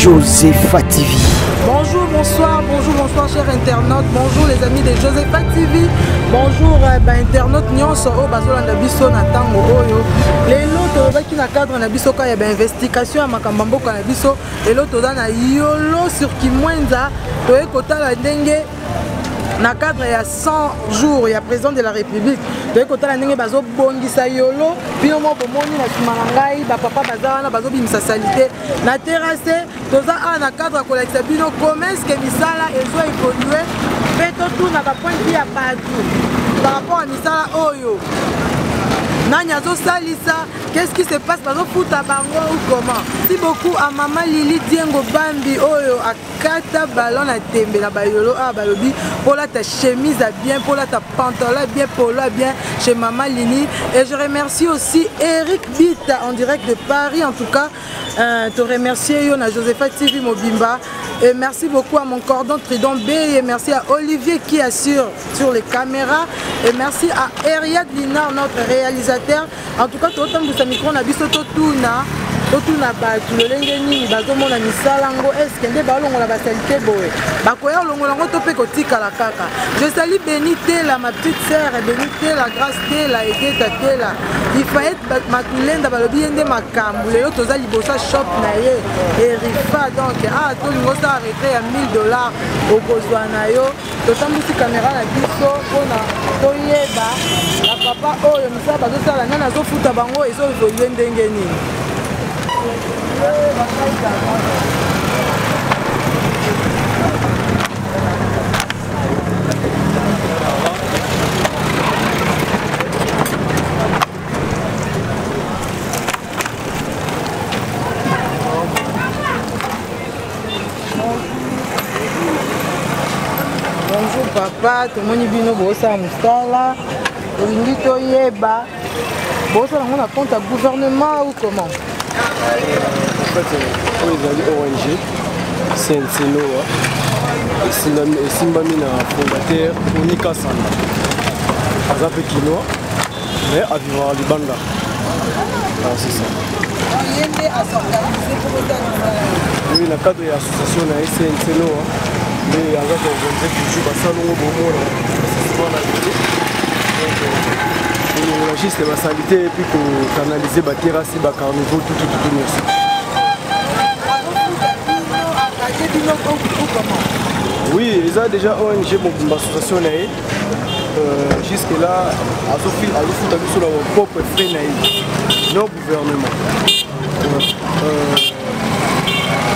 Josepha TV. Bonjour, bonsoir, chers internautes. Bonjour les amis de Josepha TV. Bonjour internautes nyonso o bazolanda biso na tango oyo. Lelo tozaki na cadre na biso ka ya investigation ya makambo mboka na biso. Lelo tozana yolo sur Kimwenza toye kotala ndenge na cadre ya 100 jours ya président de la République toye kotala ndenge bazo bongisa yolo bino mo bomoni na simangai ba papa bazana bazo bimisa salite na terrasse toza na cadre ko la bino commerce que misala ezo évoluer peto tout na ba point ya partout par rapport à misala oyo Nanya zo salisa, qu'est-ce qui se passe bazo futa bango ou comment? Merci beaucoup à maman Lili Diengo Bambi oyo akata ballon na tembe na bayolo a balobi pour la ta chemise à bien, pour la ta pantalon bien, polo bien chez maman Lili. Et je remercie aussi Eric Bita en direct de Paris en tout cas. Te remercier Yona Josepha TV Mobimba. Et merci beaucoup à mon cordon Tridon B. Et merci à Olivier qui assure sur les caméras. Et merci à Eriad Linar, notre réalisateur. En tout cas, tout le temps, vous savez qu'on a vu ce totuna. Totuna batu lolenge nini bazomona misala ngo eske nde balongola basalite boye bakoya longola ngo tope kotika la kaka. Je salue Benite la ma petite sœur Benite la grâce de la aide tatela il faut être matulenda balobi yende makambu lelo toza libosa shop na ye erifa donc to lingo sa arrêté ya $1000 okozwa na yo totambusi caméra na biso pona toyeba la papa oyo misala bazosala nana azofuta bango ezo évoluer ndenge nini. Bonjour papa, tomoni bino bosa musala, olingi toyeba, bosa nango na compte à gouvernement ou comment? En fait, les ONG, c'est un Sinoa, et Simbamina fondateur, Monika Sanda. Azape Kinoa, mais à vivre à Libanda. C'est ça. Oui, dans le cadre de l'association, c'est un Sinoa, mais Azape organisé toujours à Salon au Bomo, c'est souvent la vie. On a juste la sanité et puis pour canaliser la terrasse, le carnivore, tout. Oui, ils ont déjà ONG mon association jusque là, ils ont sur leur propre frais non gouvernement.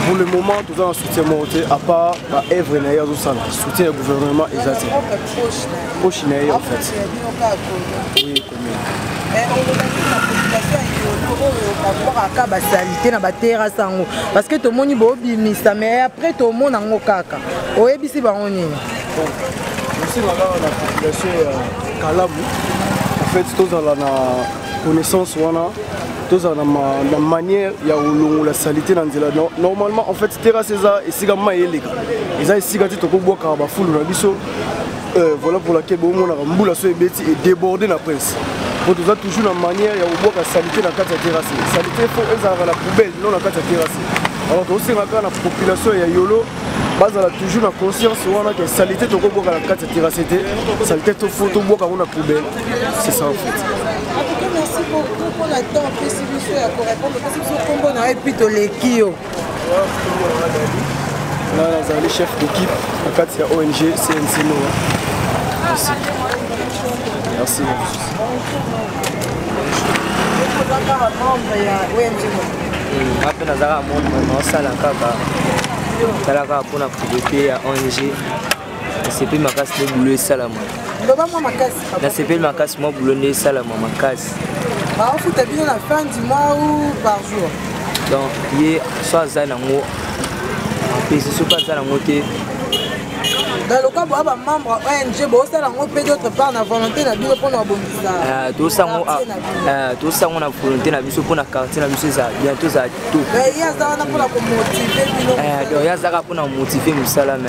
Pour le moment, nous avons un soutien monté à part la œuvre et soutien au gouvernement exact. Proche en fait. Oui, parce que tout le monde est mais après tout le monde est en kaka. Aussi dans la population Kalabu, en fait, tous dans la connaissance, tous dans la manière, il y a la saleté dans le normalement, en fait, terrasse et sigamma et les gars. Ils ont sigati to ko boka ba fulu na biso. Voilà pour laquelle bon on a mboula so ebeti et débordé la presse. On doit toujours la manière il y a boka saleté dans quatre terrasse. Saleté faut avoir la poubelle non dans quatre terrasse. Alors aussi dans la population il y a yolo base la toujours la conscience on a que saleté to ko boka dans quatre terrasse saleté to photo boka on a poubelle. C'est ça en fait. Merci beaucoup pour la temps que si vous souhaitez répondre parce que vous combo na et puis to les kio. Là, les chefs d'équipe, en fait, c'est ONG, CNC Noa. Merci. Merci. Après, nous avons un pour la priorité à ONG. C'est plus ma casse de boulot et salam. C'est plus ma casse, moi, boulot et salam, ma casse. Vous avez bien la fin du mois ou par jour? Donc, il y a soit Zanango. Et c'est pas ça la montée. Dans le cas où un membre ONG, on d'autre part la volonté de nous pour nous tout ça, on a volonté de pour la quartier, bientôt ça tout. Il y a ça pour motiver. Il y a ça pour nous motiver, nous salam.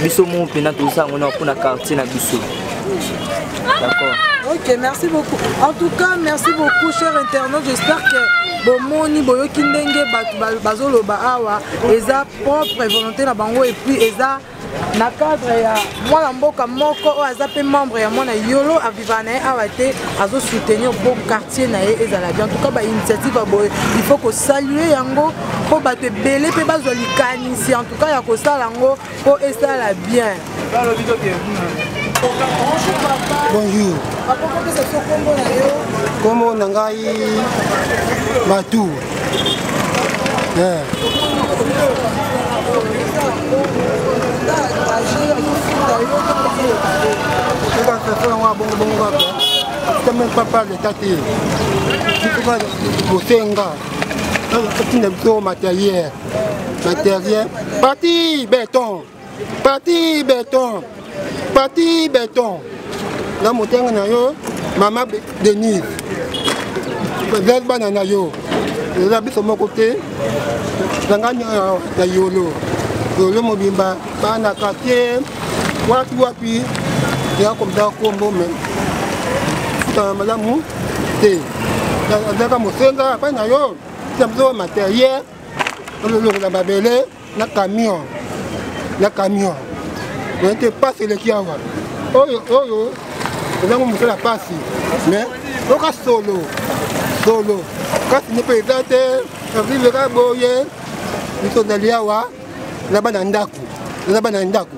Biso mon pena tout ça, on a pour la quartier, biso. D'accord. Ok, merci beaucoup. En tout cas, merci beaucoup, chers internautes. J'espère que bomoni boyoki ndenge bato bazoloba awa eza propre volonté na bango et puis eza na cadre ya mwana mboka moko oyo aza mpe membre ya mwana yolo avivaka na ye awa te azosoutenir po quartier na ye ezala bien en tout cas bainitiative ya boye il faut kosalue yango mpo bato ebele mpe bazwa likanisi en tout cas ya kosala yango mpo esala bien. Bonjour. Comment on a Matou? Même papa de tati. Matériel. Parti béton. Parti béton. Parti béton. Là, mon terrain, maman Denise. Vous êtes banana yo. Vous habitez sur mon côté. Vous avez yolo. Yolo mobimba. Bana quartier. Wapi. Il y a comme ça, comme même. Madame, c'est. Vous avez mon senga. Bana yo. Vous avez matériel. Vous avez un camion. Le camion. On n'était pas sur le Kiawa. Oh, nous avons montré la passe. Mais, on a solo. Quand il n'est pas présenté, on dit le gars boye, ils sont dans l'Iawa, là-bas dans Ndaku. Là-bas dans Ndaku.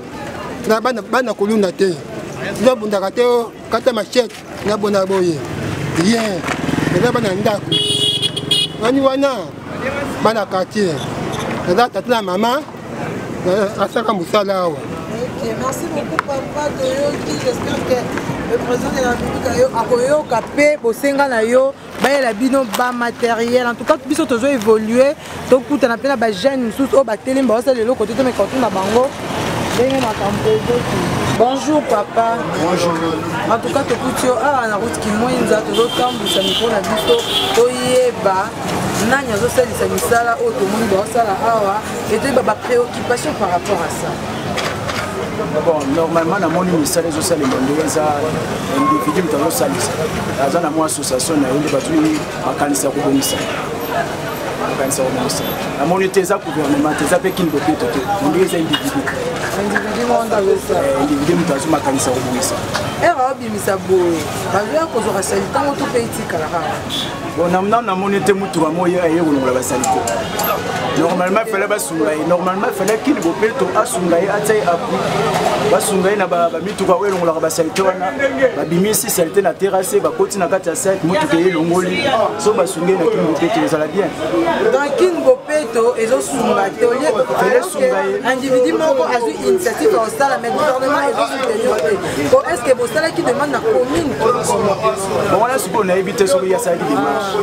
Là-bas dans Kolunate. Là-bas dans Ndakateo, quand tu as machette, là-bas dans Boye. Rien. Là-bas dans Ndaku. On y va là, dans le quartier. Là-bas, tu as la maman, à Sakamoussala. Merci beaucoup papa Toyoki, j'espère que le président de la République a koyoka pe bosenga na yo ba la bino ba matériel en tout cas biso tozo évoluer donc tout na pena ba jeune sous o ba telemba ça le côté de mes côtés na bango ndenge na kampezo. Bonjour papa. Bonjour. En tout cas tokuti yo a na route ki moinza tozo tambisa miko na biso toyeba nani azosalisa misala oyo tomoni baosala awa et toyeba ba préoccupation par rapport à ça. Bon, normalement, dans mon ministère, les autres individus qui ont salissé. Dans une association, il y a des gens qui ont organisé. La monnaie est gouvernement, c'est un peu qui ne peut pas être. On dit des individus. Individus qui ont organisé. Bon, normalement, il fallait que normalement, il fallait qu'il vous paye tout à Sungaï, à Taï Apou. Basungaï n'a pas mis tout à l'heure, on l'a bassé. Babimi, si c'était la terrasse, va continuer à 4 à 7, Moutouké, Longoli, sauf Basungaï, n'a qu'une bopé, ça va bien. Dans Kin Bopeto, ils ont Sungaï, individu moko a eu initiative au stade, mais le gouvernement est soutenu. Est-ce que vous savez qui demande la commune? Bon, là, on a évité ce qu'il y a ça qui démarche.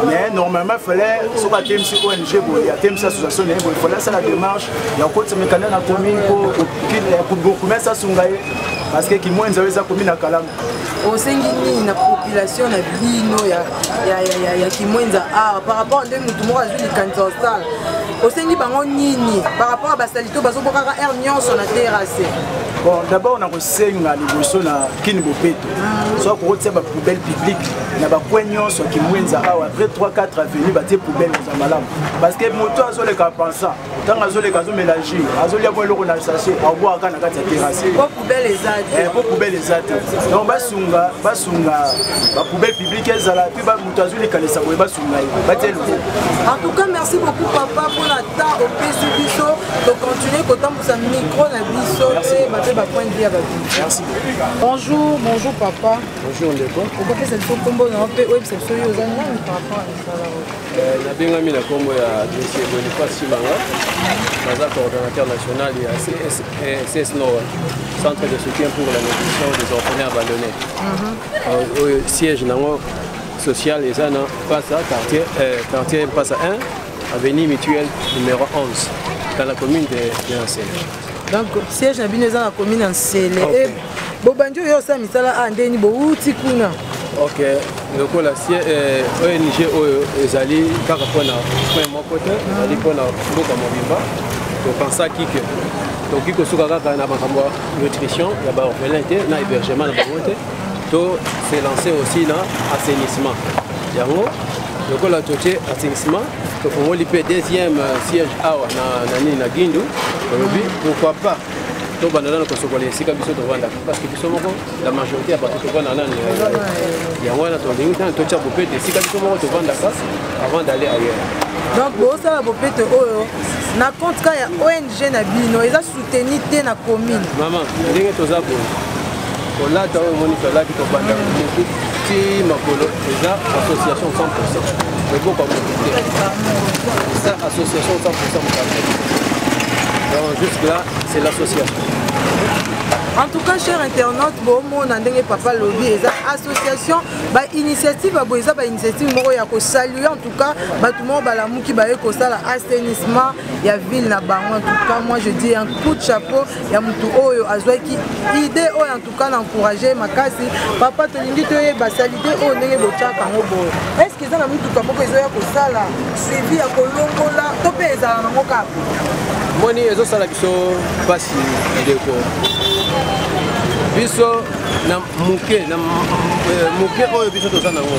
Mais normalement, il fallait, sur la TMC ONG, il y a TMC association, il fallait ça la démarche. Il y a encore ce mécanisme à la commune pour mettre ça sur Sungaï. Parce que moi, nous avons ça commune à Kalam. Au sein de la population, il y a Bino, il y a Kimoinza. Par rapport à nous, tout le monde a vu les candidats. Au sein de Nini, par rapport à Basalito, il y a Hernion sur la terrasse. Bon, d'abord, on a reçu une négociation à Kinbopeto. Soit pour retirer la poubelle publique, il y a des poignons sur Kimwenza. Après 3-4 avenues, il y a des poubelles dans Malam. Parce que les motos sont les capansants. Tant qu'ils ont les gazons mélangés, ils ont les poubelles dans le sachet, ils vont à la terrasse. Pour poubelles les athées. Pour poubelles les athées. Donc, la poubelle publique, puis les motos sont les capansants. En tout cas, merci beaucoup, papa, pour la temps au PCBISO. Donc, continuez, quand vous avez un micro, la biso. Merci. Bonjour papa. Bonjour Ndeko. Pourquoi c'est le combo dans le web c'est celui aux animaux par rapport à ça? La Bengami la combo ya monsieur Boniface Silanga, le coordonnateur national et CS Nord, centre de soutien pour la nutrition des orphelins abandonnés. Au siège social les ans passe à quartier passe à 1, avenue mutuelle numéro 11 dans la commune de Nancélé. Donc siège na bino dans la commune de Nancélé. Bobanjo yo sa misala andeni bo uti kuna. OK, donc la ONG ezali kaka pona point mon côté, ali pona mboka mobimba. Donc pensa kike. Donc kiko suka kaka na makambo nutrition ya ba orphelin te na hébergement na bango te. To c'est lancé aussi na assainissement. Yango lokola totie assainissement tofongoli mpe deuxième siège awa na Guindu olobi pourquoi pas tobanda nano kosokola esika biso tovandaka parce que biso moko la majorité ya bato tovanda nano yango wana tolingi tana totia bopete esika biso moko tovandaka avant d'aller ailleurs. Donc bosala bopete oyo na compte ka ya ONG na bino eza soutenu te na commune mama ndenge toza boye kolata oyo moni tolaki tobanda ti makolo eza association 100% eboka mote eza association 100% mokamete. Donc jusque là c'est l'association. En tout cas, chers internautes, bon, mon andenge papa lobby, eza association, ba initiative, ba eza ba initiative moko ya ko saluer en tout cas, ba tout le monde ba la muki ba ko sala assainissement ya ville na bango. En tout cas, moi je dis un coup de chapeau ya mutu oyo azwaki idée oyo en tout cas d'encourager makasi papa tolingi to ba salite o ndenge bochaka ngobo. Est-ce que ça na mutu kamoko ezoya ko sala suivi ya kolongola to pe ezala na ngoka? Moni ezosala biso pasi ndeko biso na muke oyo biso toza nango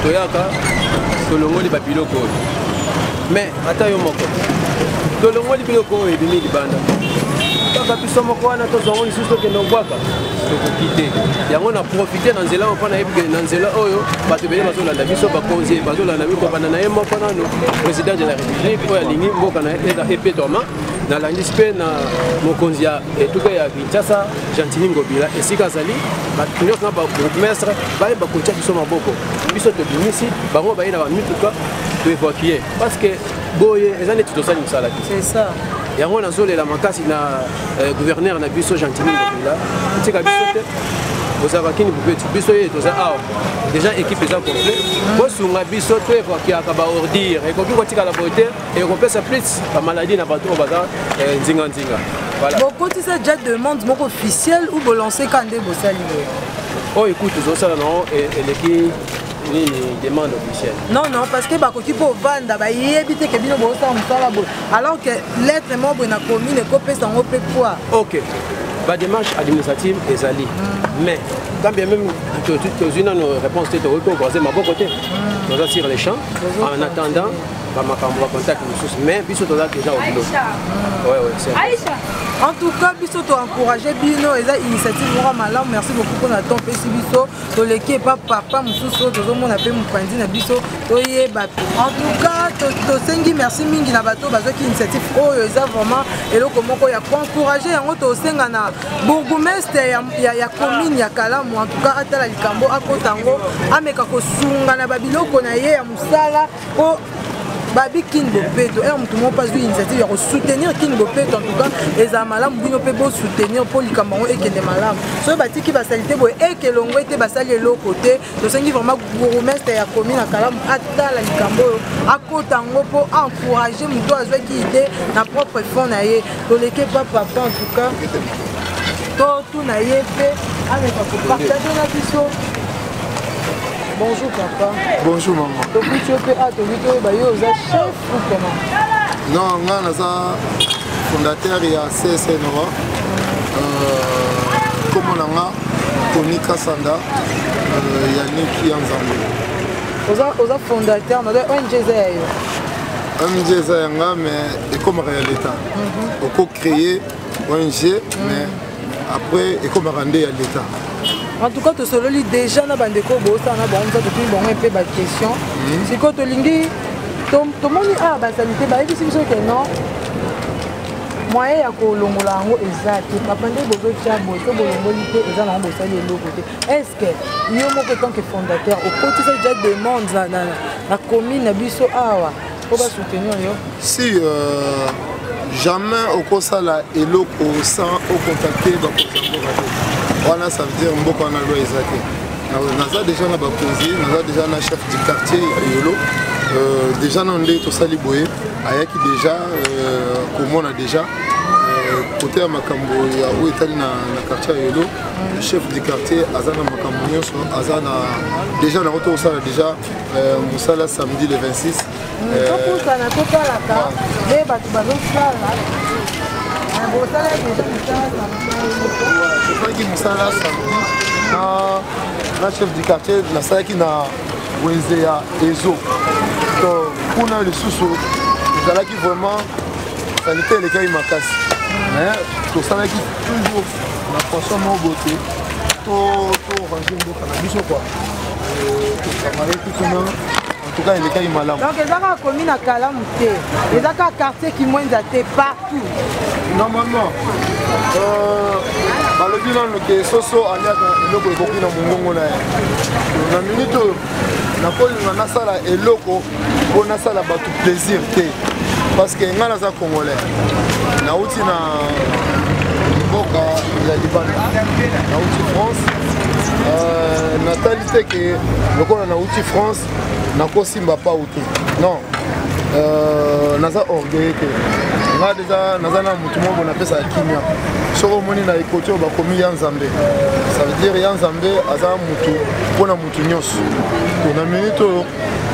toyaka tolongoli babiloko oyo mais ata yo moko tolongoli biloko oyo ebimi libanda kaka biso moko wana tozwango lisusu tokende obwaka tokoki te yango na profite na nzela mpo nayebi na nzela oyo bato ebele bazolanda biso bakonzi bazolanda mikobanda na ye moko nano président de la république oyo alingi mboka na eza epetoma nalandisi mpe na mokonzi ya etuka ya Kinshasa Gentili Ngobila esika azali bato nyonso na babourgmestre bayeba kotia biso maboko biso tobimisi bango baye na bamituka toévacue parce que boye eza neti tosali mosala te. C'est ça. yango nazolela makasi na gouverneur na biso Gentili Ngobila tika biso te bozalaka kini bupeti biso ye toza awa déjà équipe eza complet bosunga biso toévacuaka baordire ekoki kotikala boye te ekopesa plus bamaladie na bato oyo baza nzinga-nzinga. bokotisa déjà demande moko officielle ou bolancer ka nde bosali boye oyo écoute tozosala nango eleki nini demande officielle. Non, parce que bakoki po vanda ba yebi te ke bino bosala mosala boye alors que lettre moko na commune ekopesa ngo mpe quoi. Ok. La démarche administrative est allée. Mais quand bien même tu as une réponse, tu as croisé ma côté. Nous sommes sur les champs. En attendant, on va contacter nous. Mais biso tu as déjà au boulot. Ouais, c'est ça. En tout cas, biso tu encourager bino et ça initiative moi malam. Merci beaucoup pour notre temps PC biso. To leki pas papa mususu to zomo na pe mupandi na biso to yeba. En tout cas, to sengi merci mingi na bato bazoki initiative oyo eza vraiment eloko moko ya encourager yango to senga na bourgmestre ya commune ya Kalamu. En tout cas, atala likambo akotango ameka kosunga na babiloko na ye ya musala po babi King Bopeto et mutu mo pas initiative ya soutenir King Bopeto. En tout cas eza malamu bino pe bo soutenir pour likambo ekende malamu so batiki basalite boye ekelongo ete basali eloko te to sengi vraiment bourgmestre ya commune ya Kalamu atala likambo akotango po encourager mutu azwaki idée na propre fond na ye to leke pas papa. En tout cas tout na ye pe avec partager na biso. Bonjour papa. Bonjour maman. Donc tu peux chef ou comment? Non, je suis fondateur et CSN Nova. Comme on a Tony Kassanda, Yannick Yanzambo. Vous êtes fondateur de ONG Zayo. ONG Zayo, mais comme réalité. On peut créer ONG, mais après, et comme rendre à l'État. En tout cas, tu as déjà na bandeko bosa na banza depuis bon un peu de question. C'est quand tu lingi to moni a ba sanité ba ebi sibiso ke non. Moyen ya ko longola ngo exact. Papa ndé bozo tia boso bolongoli te eza na bo sali eloko te. Est-ce que yo moko tant que fondateur au côté ça déjà demande na commune na biso awa pour ba soutenir yo? Si jamais au kosala eloko sans au contacter ba kozango. Voilà, ça veut dire que on a loi exacte. Déjà na bakonzi, déjà na chef du quartier Yolo. Déjà na ndé to sali boye, ayaki déjà comme on a déjà côté à makambo ya où est na quartier Yolo, le chef du quartier azana makambo nyonso azana déjà na auto sala déjà musala samedi le 26. Pour ça na tota la ka, mais batu bazo sala. Qui m'a samedi, chef du quartier, na wenze ya ezo kuna lisusu ezalaki vraiment salite elekaki makasi mais tosalaki toujours na façon moko bote torange mboka na biso quoi tokamalaki kuna en tout cas elekaki malamu donc eza kaka komi na kalamu te eza kaka quartier kimwenza te partout normalement balobi nano ke soso aliaka eloko ekoki na mongongo na ye na minute oyo nakolinga nasala eloko mpo nasala bato plaisir te parce que ngai naza congolais nauti na mboka ya libanda nauti France natali te ke lokola nauti France nakosimba pau te non naza orgueil te nga deja naza na mutu moko napesaka kimia soki omoni na ekoti oyo bakomi ya nzambe ça veut dire ya nzambe aza mutu mpona mutu nyonso to na minute oyo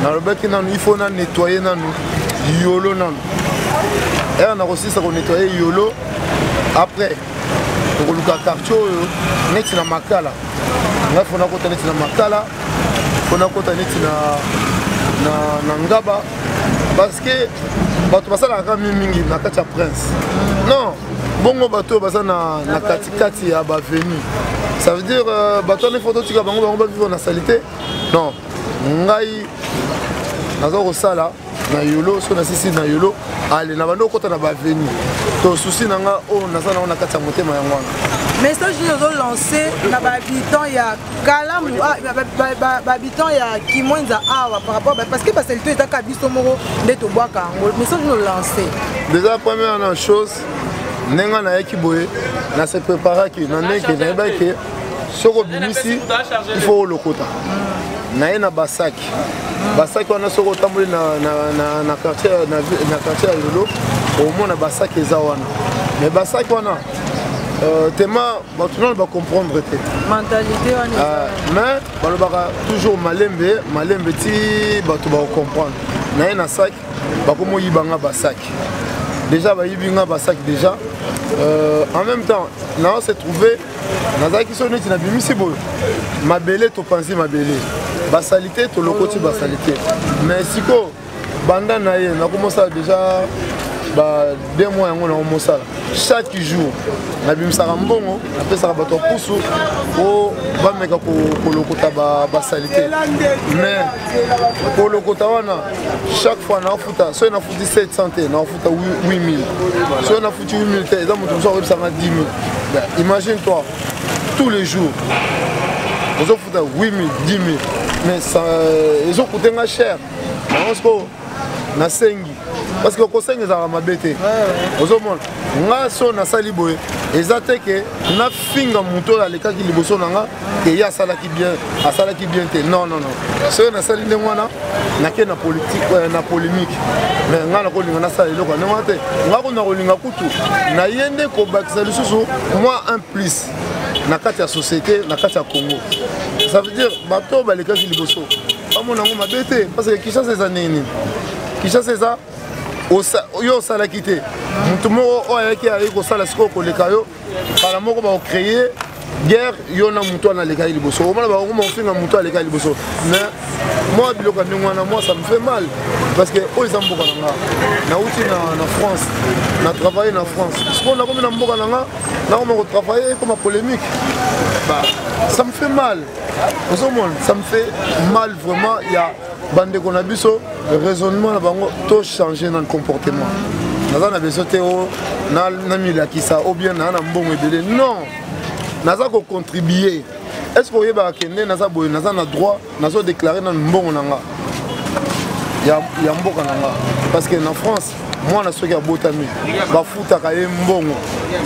nalobaki nanu ifo na nettoye nanu yolo nanu ere nakosisa konettoye yolo après tokoluka quartier oyo neti na makala ngai fo nakota neti na makala fo nakota neti na ngaba parce que bato basalaka mingi na kati ya prince non bongo bato baza na katikati ya bavenu ça veut dire bato wana foto tika bango bavivre na salite non ngai naza kosala na yolo so nasisi na yolo ale na bando okota na bavenu to susi na nga oyo naza nango na kati ya motema yango wana message nini ozolance na bahabitant ya kalamu bahabitant ya kimwenza awa par rapport parce que basalite ezaka biso moko nde tobwaka yango message nini olance déjà première chose ndenge nayaki boye nase préparaki na ndenge nayebaki soki obimisi il faut olokota naye na basaki basaki wana soki otamboli na quartier ya yolo omona basaki eza wana mais basaki wana tema bato nano bacomprendre te mentalité wana mais balobaka toujours malembe ti bato bacomprendre naye na saki bakomi oyibanga basaki déjà bayibi nga basaki déjà en même temps nao se trouvé nazalaki so neti na bimisi boyo mabele topanzi mabele basalite tolokoti basalite mais siko banda na ye nakomosala déjà 2 mois yango nakomosala chaque jour nabimisaka mbongo napesaka bato ya pusu po bameka kolokota basalite mais kolokota wana chaque fois naofuta soki nafuti 700 te naofuta 8000 soki nafuti 8000 te eza moto mosu akoyebisanga 10 000 imagine toi tous les jours ozofuta 8000 10 000 mais ezokutenga cher yango siko nasengi parce que kosenga ezalaka mabe te ozomona nga so nasali boye eza te ke nafinga moto oyo alekaki liboso na nga ke ye asalaki bien te non soki nasali ndenge wana nake na politique na polémique mais nga nakolinga nasala eloko ya ndenge wana te nga ko nakolinga kutu naye nde kobakisa lisusu moi un plus na kati ya société na kati ya Congo ça veut dire bato balekaki liboso bamona yango mabe te parce que Kinshasa eza nini Kinshasa eza yo osalaki te motu moko oyo ayaki ayi kosala sikoyo koleka yo kala moko bakocreye guerre yo na motu wana alekaki liboso omona bakokoma kofinga motu alekaki liboso mais moi biloko ya ndenge wana moi ça me fait mal parce que oyo eza mboka na nga nauti na France na travaille na France sikoyo nakomi na mboka na nga nakoma kotravaille comme polémique ça me fait mal ozomona ça me fait mal vraiment ya bandeko na biso raisonnement na bango to changer na comportement naza na besoin te o na milakisa ou bien na mbongo ebele non naza ko contribuer est-ce que oyeba kende naza boye naza na droit nazo déclarer na mbongo na nga ya mboka na nga parce que na France mwana soki abotami bafutaka ye mbongo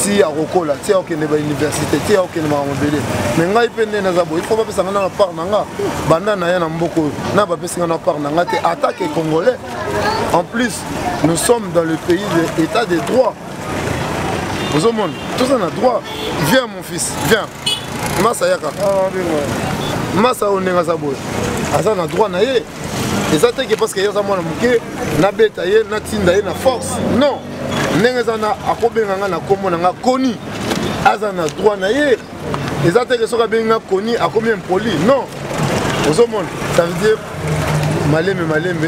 ti akokola ti akokende bauniversité ti akokende makambo ebele me ngai mpe nde naza boye ifo bapesanga na part na nga banda na ye na mboka oyo na bapesinga na part na nga te attaque congolais en plus nous sommes dans le pays de état de droit ozomona toza na droit viens mon fils viens masa yaka masa oyo ndenge aza boye aza na droit na ye eza teke parce que eza mwana moke nabeta ye natinda ye na force non ndenge eza na akobenga nga na kombo na nga koni aza na droit na ye eza teke soki abengi nga koni akomi impoli non Ça veut dire Malembe,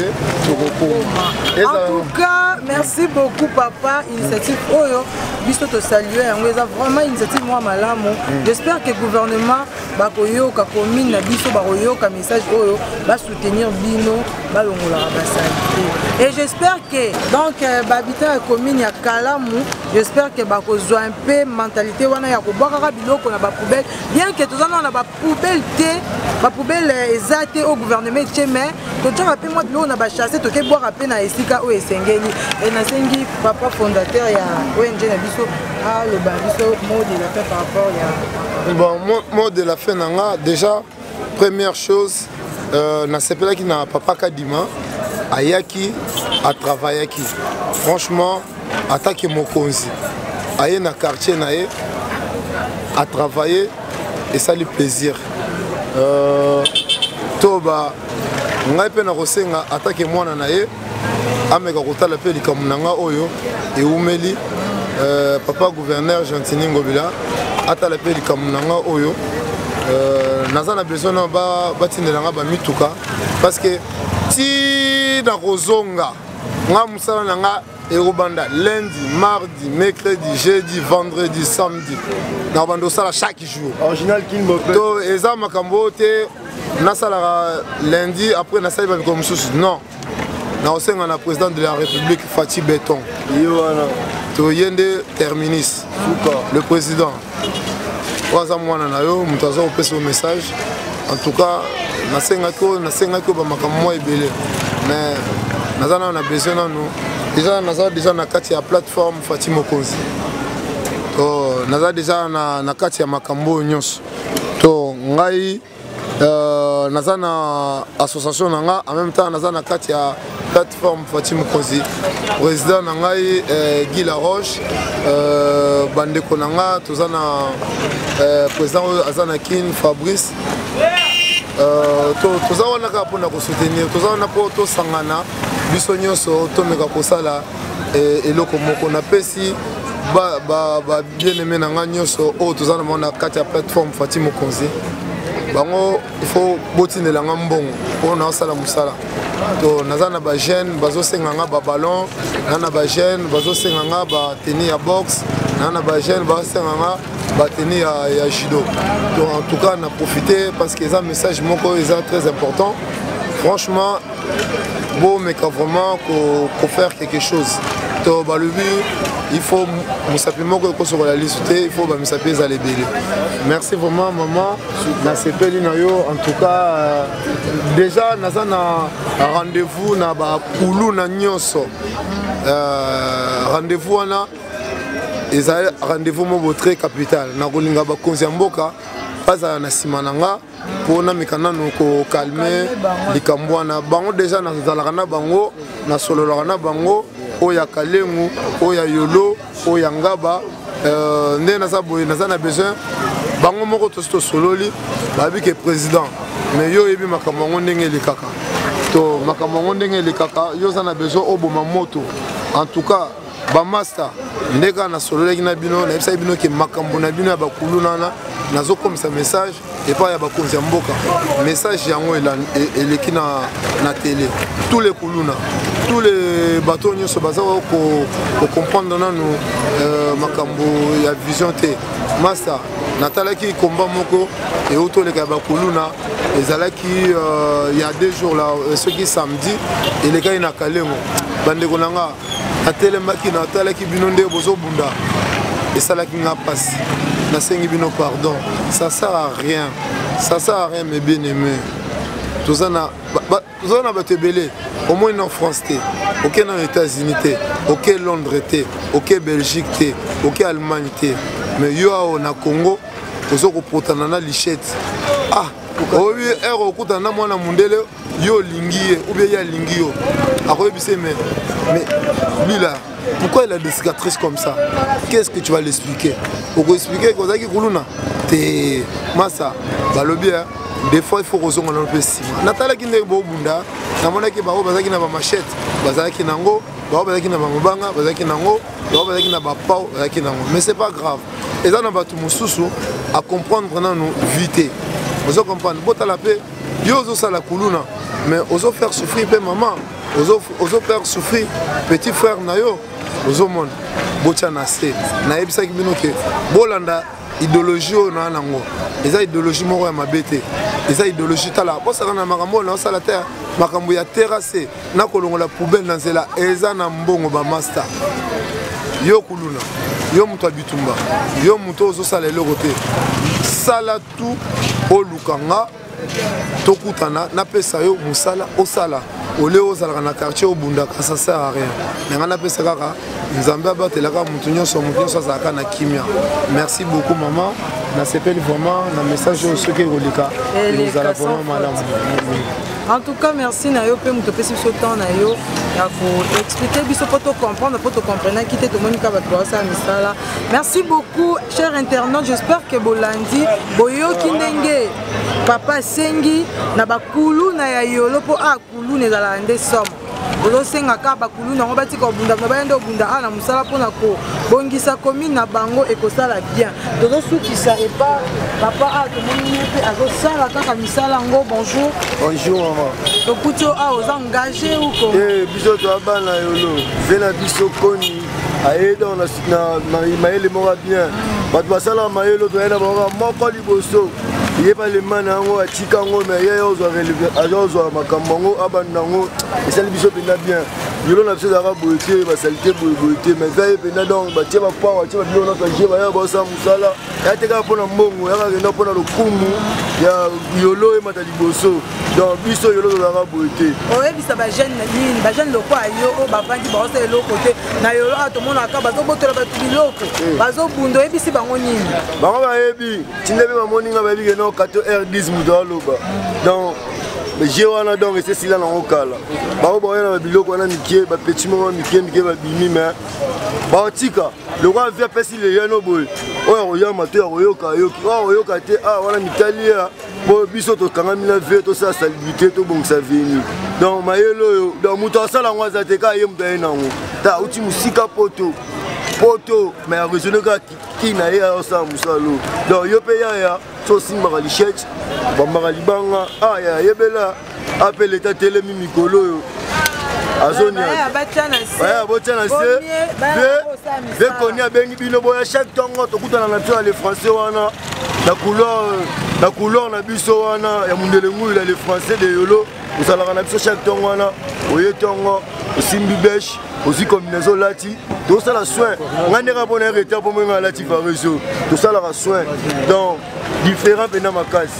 en tout cas, merci beaucoup papa. Initiative Oyo, biso to saluer. On a vraiment initiative moi malamu. J'espère que le gouvernement va koyoka commune na biso ba koyoka message Oyo va soutenir bino ba longola ba santé. Et j'espère que donc habitant commune ya Kalamu, j'espère que ba kozwa un peu mentalité wana ya ko boka biloko na ba poubelle. Bien que tous on a ba poubelle té, ba poubelle ezate au gouvernement mais tu as moi de l'eau na ba chasser to ke boire à na esika o esengeli et na sengi papa fondateur ya ONG na biso a le biso mot de la fin par rapport ya bon mot de la fin nanga déjà première chose na sepela ki na papa Kadima ayaki a travailler ki franchement attaque mokonzi aye na quartier na ye a travailler et ça lui plaisir toba ngai pe na kosenga atake mwana na ye ameka kotala pe likambo na nga oyo eumeli papa gouverneur Gentini Ngobila atala pe likambo na nga oyo naza na besoin na batindela nga bamituka parce que ti na kozonga nga musala na nga erobanda lundi, mardi, mercredi, jeudi, vendredi, samedi na bando sala chaque jour original Kimbope to eza makambo te nasalara lundi après nasali ba comme sous non na osenga na président de la République Fatih Béton Yoana to yende terminus le président waza mwana na yo mutazo opesa message en tout cas nasenga ko ba makambo ebele mais nazana na besoin na nous déjà na kati ya plateforme Fatih Mokonzi to naza déjà na kati ya makambo nyonso to ngai naza na association nanga en même temps naza na kati ya plateforme Fatih Mokonzi président na ngai Guy Laroche bandeko nanga toza na président azana kin Fabrice toza wana kaka mpona kosoutenir toza wana mpo tosangana biso nyonso tomeka kosala eloko moko napesi bien-aimé na nga nyonso oyo toza na mona kati ya plateforme Fatih Mokonzi bango il faut botindela nga mbongo mpo naosala mosala to naza na bajeune bazosenga nga baballon na na bajeune bazosenga nga bateni ya boxe na na bajeune bazosenga nga bateni ya judo donc en tout cas na profiter parce que eza message moko eza très important franchement bon mais vraiment qu'on faire quelque chose to balubi il faut musapi moko ko sur la liste il faut ba musapi za lebele merci vraiment maman na sepeli na yo en tout cas déjà naza na rendez-vous na ba kulu na nyonso rendez-vous wana eza rendez-vous mo très capital na kolinga ba konzi mboka pas na simananga pour na mikanano ko calmer likambo wana bango déjà na zalaka na bango na sololaka na bango oya kalengu oya yolo oya ngaba nde naza boye naza na besoin bango moko to sololi babi ke président mais yo yebi makambo ngo ndenge likaka to makambo ngo ndenge likaka yo za na besoin oboma moto en tout cas ba master ndeka na sololeki na bino na bisa bino ke makambo na bino ya bakulu nana nazo comme ça message et pas ya bakonzi ya mboka message yango eleki na télé tous les kuluna tous les bateaux nyonso baza ko comprendre nanu makambo ya vision te master natalaki komba moko et otoleka bakuluna ezalaki il y a 2 jours là ce qui samedi eleka ina kalengo bandeko nanga atelemaki na talaki bino nde bozobunda esalaki nga pasi nasengi bino pardon ça sert à rien mes bien-aimés toza na bato ebele au moins en France te ok na États-Unis te ok Londres te ok Belgique te ok Allemagne te mais yo ao na Congo ozokopotana na lichette ah oyebi ere okutana na mwana mundele yo olingi ye ou bien ye alingi yo akoyebise mais lui-là, pourquoi il a des cicatrices comme ça? Qu'est-ce que tu vas l'expliquer? Pour expliquer que Ozaki Kuluna, t'es massa, balobi, des fois il faut raison dans le pays. Natala qui n'est pas bunda, namona qui baro bazaki na ba machette, bazaki nango, baro bazaki na ba mobanga, bazaki nango, baro bazaki na ba pau, bazaki nango. Mais c'est pas grave. Et ça na ba tout mususu à comprendre pendant nous vite. Vous comprenez? Bota la paix. yo ozosala kuluna mais ozofaire souffrir mpe maman ozofaire souffrir petit frère na yo ozomona botia na se nayebisaki bino ke bolanda idéologie oyo na nango eza idéologie moko ya mabe te eza idéologie tala bosaka na makambo oyo naosala te makambo ya terrasse na kolongola poubelle na nzela eza na mbongo bamaster yo kuluna yo moto ya bitumba yo moto ozosala eloko te sala tu olukanga tokutana napesa yo mosala osala ole ozalaka na quartier obundaka ça sert à rien nanga napesa kaka nzambe abatelaka moto nyonso azalaka na kimia. Merci beaucoup maman nasepeli vraiment na message oyo soki ekoleka ezala vraiment malamu. En tout cas, merci Nayo pe muto pesi so temps Nayo ya ko expliquer biso pour te comprendre qui te demande ka ba ça misala. Merci beaucoup chers internautes, j'espère que bolandi boyo kindenge papa sengi na bakulu na ya yolo po akulu ne zala nde somme. Ozosenga ka bakulu na ngobati ko bunda na bayendo bunda ana musala pona ko bongisa commune na bango ekosala bien. Tozo sukisa et pas papa a to moni pe azosala kaka misala ngo bonjour. Bonjour maman. To kuto a oza engagé ou ko? Biso to abana yolo. Vena biso koni aida on na maele mora bien. Bat basala maelo to ena mora moko liboso. Il pas le man en haut à Chicago, mais il y a aux Macamongo, Abanango, et ça les bisous bien. Il y a besoin d'arabe beauté, ma saleté beauté, mais veille pénadon, bâtir ma part, tu vas bien notre jeu, il y a bossa moussala, il y a des gars pour le mongo, il y a des gens pour le kumu, il y a Yolo et Mataliboso, dans biso Yolo de l'arabe beauté. Oh, et puis ça va jeune loko à yo, oh, bah, qui bosse le côté, na Yolo à tout le monde à Kaba, bazo botte la batterie loko, bazo bundo, et puis c'est bangonine. Bah, ebi, tu n'avais pas mon ninga, baby, non, 4h10 moudaloba. Donc, j'ai un don et c'est si là dans le cas là. Bah, on va biloko na mikie, bah petit moment mikie bah bimi mais. Bah tika, le roi vient passer les yano boy. Oh ya mateur oyoka yoki, oh oyoka te ah wana mitalia. Bon biso to kanga mina ve to ça saluté to bon ça vini. Donc mayelo yo, donc muto sala ngwaza te ka yem ta nango. Ta uti musika poto. Poto mais a raisonné qui na ya ça musalo. Donc yo pe ya so simba lichette, bamba libanga, ah ya yebela appelle l'état télé mikolo yo. Azonia. Ouais, botana c'est. Ve konia bengi bino boya chaque tongo to kutana na twa les français wana. La couleur na biso wana ya mundele ngulu les français de yolo. Osala na biso chaque tongo wana. Oye tongo, osimbi beche, aussi combinaison lati. Tout ça la soin. Ngane ka bona retard pour moi lati fa réseau. Tout ça la soin. Donc différent pena makasi.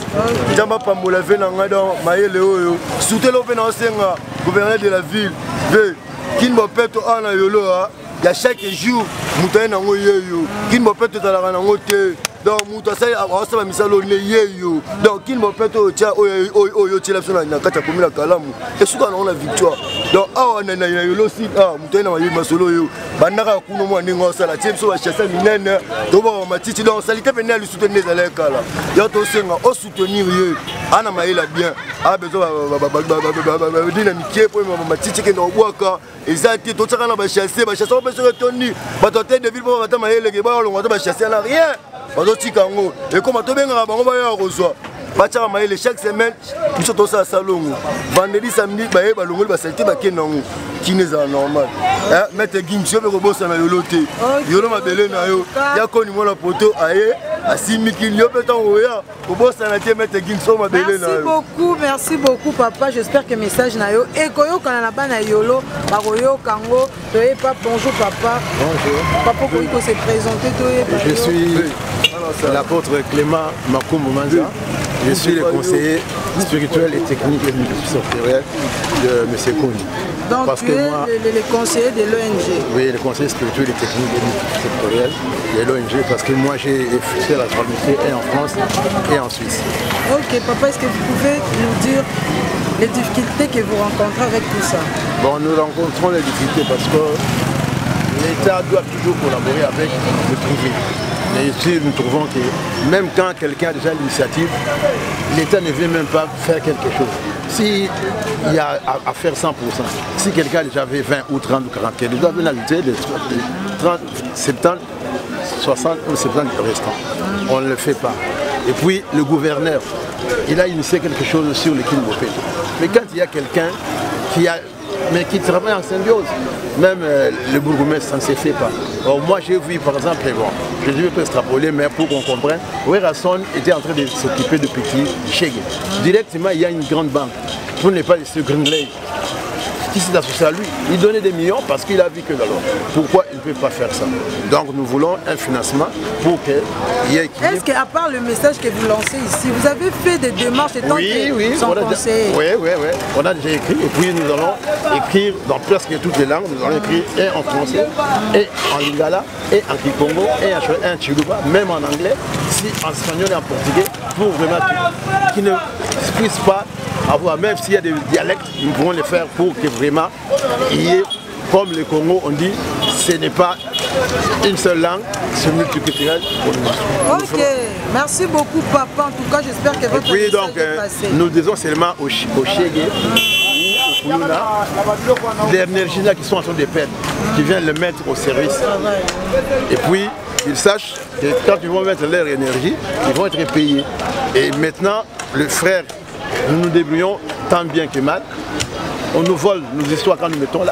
Jamba pambola vena ngado mayele oyo. Soutelo pena osenga gouverneur de la ville. Ve kin mo peto ana yolo ha. Ya chaque jour mutaye nango yeyo. Kin mo peto talaka nango te. Donc muta sai awasa misalo ne yeyo. Donc kin mo peto tia oyo tila sona na kata komila kalamu. Et suka na ona victoire. Donc awa na yolo si mutaye na mayi masolo yo. Bandaka kuno mo ndingo sala tsemso ba chassa minene. To ba matiti donc salité pena lu soutenir les kala. Ya to senga o soutenir ye. Ana mayela bien. A besoin dynamique pour matiti ke no bwaka. Ezati to tsaka na ba chasser ba besoin toni. Ba to tête de ville pour ba mayele ke ba longo ba chasser na rien. Bazotikango et comme to benga bango ba ya kozwa bacha maele chaque semaine biso to sa salongo vendredi samedi ba ye balongoli ba salté ba kenango kineza normal mettre gimsio be ko bossa na yolo te yolo mabele na yo ya koni mona poto aye asimi kilio peton oya ko bossa na te mettre gimsio mabele na yo. Merci beaucoup papa, j'espère que message na yo e koyo kana na bana yolo ba koyo kango to e pas bonjour papa. Bonjour. Papa ko se présenter to e. Je suis l'apôtre Clément Makumbu Manza. Je suis le conseiller spirituel et technique et multisectoriel de M. Kouni. Donc parce tu es le conseiller de l'ONG. Oui, le conseiller spirituel et technique et multisectoriel de l'ONG parce que moi j'ai fait la traversée et en France et en Suisse. Ok papa, est-ce que vous pouvez nous dire les difficultés que vous rencontrez avec tout ça? Bon, nous rencontrons les difficultés parce que l'État doit toujours collaborer avec le privé. Mais ici, nous trouvons que même quand quelqu'un a déjà l'initiative, l'État ne veut même pas faire quelque chose. S'il y a à faire 100%, si quelqu'un a déjà 20 ou 30 ou 40, il doit venir ajouter les 30, 70, 60 ou 70 restants. On ne le fait pas. Et puis le gouverneur, il a initié quelque chose sur le Kinbopeto. Mais quand il y a quelqu'un qui travaille en symbiose, même le bourgmestre, ça ne se fait pas. Alors, moi j'ai vu par exemple, bon, je ne vais pas extrapoler, mais pour qu'on comprenne, Werrason était en train de s'occuper de petits chèques. Directement, il y a une grande banque, pour ne pas laisser Greenley, qui s'est associé à lui. Il donnait des millions parce qu'il a vu que alors, pourquoi il ne peut pas faire ça? Donc nous voulons un financement pour qu'il y ait... Est-ce qu'à part le message que vous lancez ici, vous avez fait des démarches étant oui, son conseiller? Oui, on a déjà écrit et puis nous allons écrire dans presque toutes les langues. Nous allons écrire et en français, et en lingala, et en kikongo, et en chiluba, même en anglais, si en espagnol et en portugais, pour vraiment qu'ils ne puissent pas avoir, même s'il y a des dialectes, nous pouvons les faire pour que vraiment il y ait, comme le Congo on dit, ce n'est pas une seule langue, c'est multiculturel. Ok, merci beaucoup papa, en tout cas j'espère que votre message est passé. Nous disons seulement au Chégué, au Koulouna, l'énergie là qui sont en train de perdre, qui viennent le mettre au service. Et puis ils sachent que quand ils vont mettre leur énergie, ils vont être payés. Et maintenant, le frère, nous nous débrouillons tant bien que mal. On nous vole nos histoires quand nous mettons là.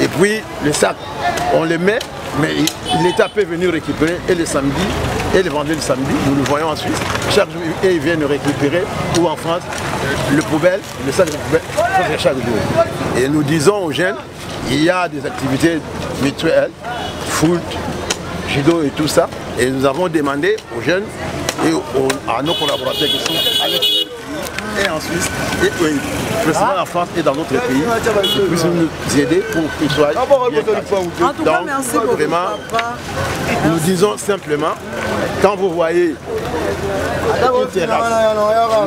Et puis les sacs, on les met, mais l'État peut venir récupérer et le samedi, et le vendredi le samedi, nous le voyons en Suisse. Chaque jour, et ils viennent récupérer, ou en France, le poubelle, le sac de poubelle, chaque jour. Et nous disons aux jeunes, il y a des activités mutuelles, foot, judo et tout ça. Et nous avons demandé aux jeunes et à nos collaborateurs qui sont à l'extérieur et en Suisse, et précisément en France et dans d'autres pays, ils puissent nous aider pour qu'ils soient bien placés. En tout cas, merci beaucoup, vraiment, papa. Nous disons simplement, quand vous voyez une terrasse,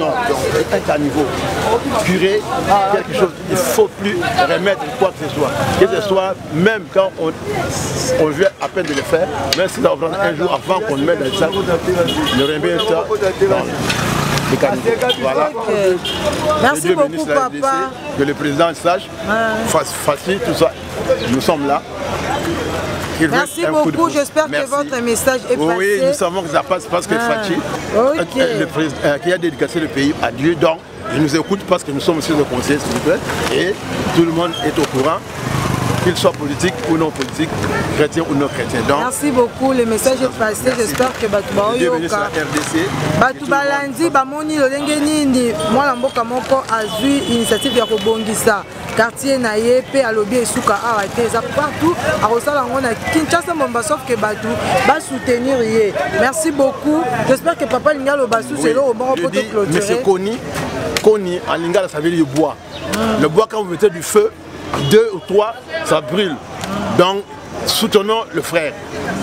non, un caniveau, curer quelque chose, il ne faut plus remettre quoi que ce soit. Que ce soit, même quand on vient à peine de le faire, même si ça va prendre un jour avant qu'on le mette dans le sac, le remettre ça. Voilà. Okay. Merci beaucoup papa. Que le président sache, facile tout ça. Nous sommes là. Merci beaucoup, j'espère que votre message est passé. Oui, nous savons que ça passe parce que Fachi, le président qui a dédicacé le pays à Dieu, donc il nous écoute parce que nous sommes aussi le conseil spirituel et tout le monde est au courant, qu'il soit politique ou non politique, chrétien ou non chrétien. Donc, merci beaucoup, le message est passé, j'espère que Batouba Oyoka, Batouba Landi, Bamoni, Lolenge Nindi, moi la mboka moko azui initiative ya kobongisa quartier naye pe alobi esuka arrêté ça partout à Rosala on a Kinshasa Momba sauf que Batou va soutenir yé. Merci beaucoup, j'espère que papa Lingalo Bassou c'est là au bon pour te clôturer. Monsieur Koni en Lingala ça veut dire le bois. Le bois quand vous mettez du feu, 2 ou 3, ça brûle. Donc, soutenons le frère.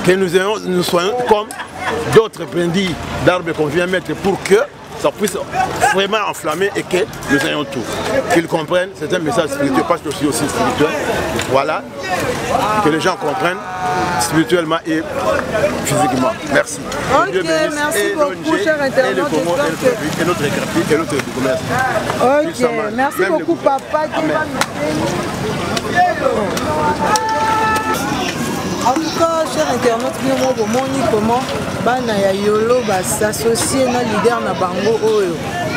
Que nous soyons comme d'autres brindilles d'arbres qu'on vient mettre pour que ça puisse vraiment enflammer et que nous ayons tout. Qu'ils comprennent, c'est un message spirituel, parce que je suis aussi spirituel. Voilà, que les gens comprennent spirituellement et physiquement. Merci. Ok, merci beaucoup, cher internaute. Et notre graphique et notre commerce. Ok, merci beaucoup, papa. En tout cas, cher internaute, nous avons comment bana ya yolo s'associer na leader na bango oyo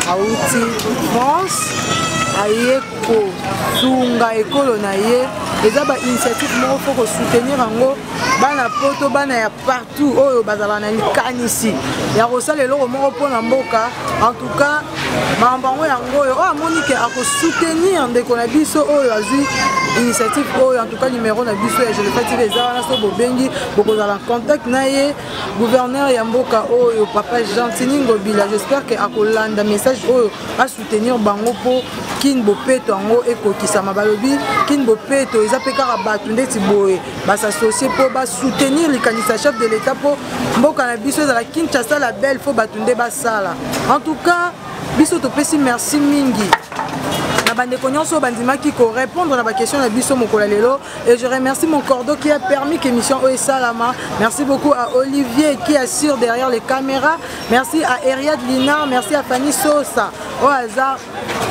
auti France ayeko sunga ekolo na ye eza ba initiative moko pour soutenir yango bana poto bana ya partout oyo bazala na likanisi ya kosala eloko moko mpona mboka. En tout cas mambango yango oyo amoni ke akosoutenir ndeko na biso oyo azwi initiative oyo. En tout cas numéro na biso je le fais les wana so bobengi bokozala contact na ye gouverneur ya mboka oyo papa Gentini Ngobila. J'espère que akolanda message oyo a soutenir bango po kin bopeto yango ekokisama balobi kin bopeto eza pe kaka bato ndeti boye basassocie po basoutenir likanisa chef de l'état po mboka na biso ezala Kinshasa la belle fo bato nde basala. En tout cas biso topesi merci mingi na bandeko nyonso bandimaki ko répondre na ba question na biso mokola lelo. Et je remercie mon cordeau qui a permis que l'émission Oe Salama. Merci beaucoup à Olivier qui assure derrière les caméras. Merci à Eriad Lina, merci à Fanny Sosa. au hasard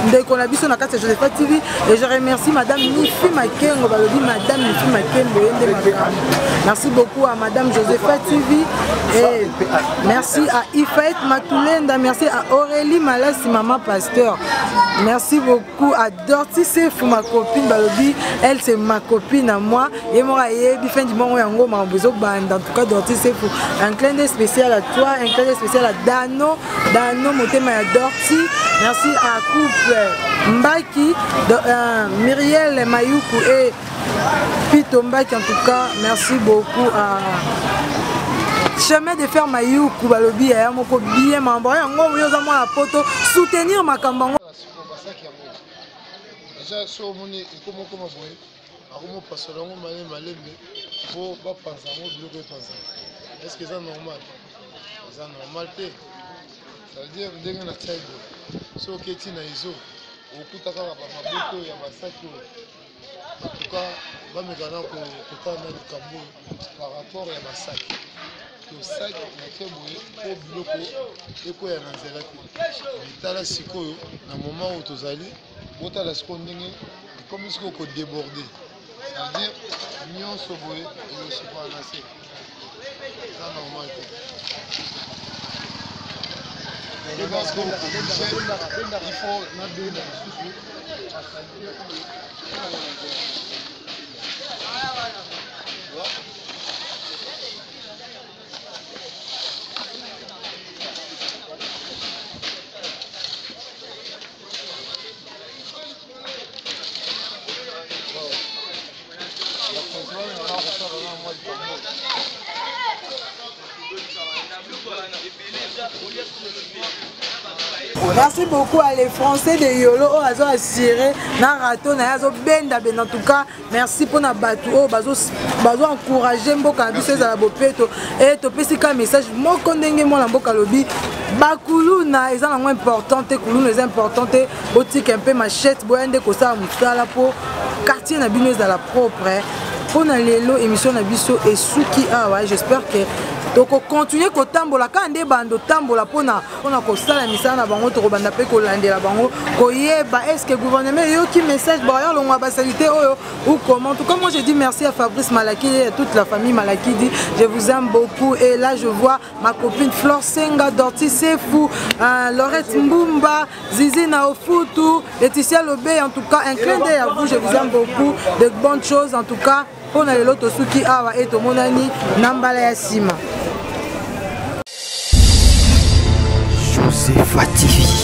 ndeko na biso na kati ya Josephat TV et je remercie madame Nifi Makengo balobi madame Nifi Makengo yende makambo. Merci beaucoup à madame Josephat TV et merci à Ifaet Matulenda, merci à Aurélie Malassi maman pasteur. Merci beaucoup à Dorty Sefou ma copine balobi, elle c'est ma copine à moi et moi yebi fin du moment yango mambozo band en tout cas Dorty Sefou. Un clin d'œil spécial à toi, un clin d'œil spécial à Dano motema ya Dorty. Merci à couple Mbaki, Myriel Mayuku et Pito Mbaki en tout cas. Merci beaucoup à Chemin de fer Mayuku balobi ya moko bien membre yango yoza moi la poto soutenir makambango. Déjà so moni ikomo koma boye akomo pasolango malembe po ba panzango biloko epanza. Est-ce que ça normal? Ça normal te. Ça veut dire ndenge na taibo. So keti na izo okutaka ba mabuto ya basaki. En tout cas, ba mekana ko kotana likambo par rapport ya basaki. To sac na teboye po biloko eko ya nanzela te. Tala sikoyo na moment où tozali bota la seconde ndenge comme ce qu'on déborder. Ça veut dire nyonso boye et se pas lancer. Ça normal. Et parce que il faut n'abandonner Merci beaucoup à les Français de Yolo au hasard assuré na rato na yazo benda ben en tout cas merci pour na batu oh bazo encourager mboka biso za la bopeto et to pesika message moko ndenge mo la mboka lobi bakulu na eza na moins importante kuluna est importante boutique un peu machette boende ko sa musala po quartier na bino za la propre pour na lelo émission na biso et suki awa j'espère que donc continuer ko tambola ka nde bando tambola pona ko sala misala na bango to ko banda pe ko landela bango ko yeba est-ce que gouvernement yo ki message ba yo longwa ba salité oyo ou comment. En tout cas moi je dis merci à Fabrice Malaki et à toute la famille Malaki dit je vous aime beaucoup et là je vois ma copine Flore Senga Dorty Sefou Laurette Mbumba Zizi Naofutu Laetitia Lobé en tout cas un clin d'œil à vous, je vous aime beaucoup, de bonnes choses en tout cas. On a l'autre suki awa et to monani nambala ya sima. Josephat TV.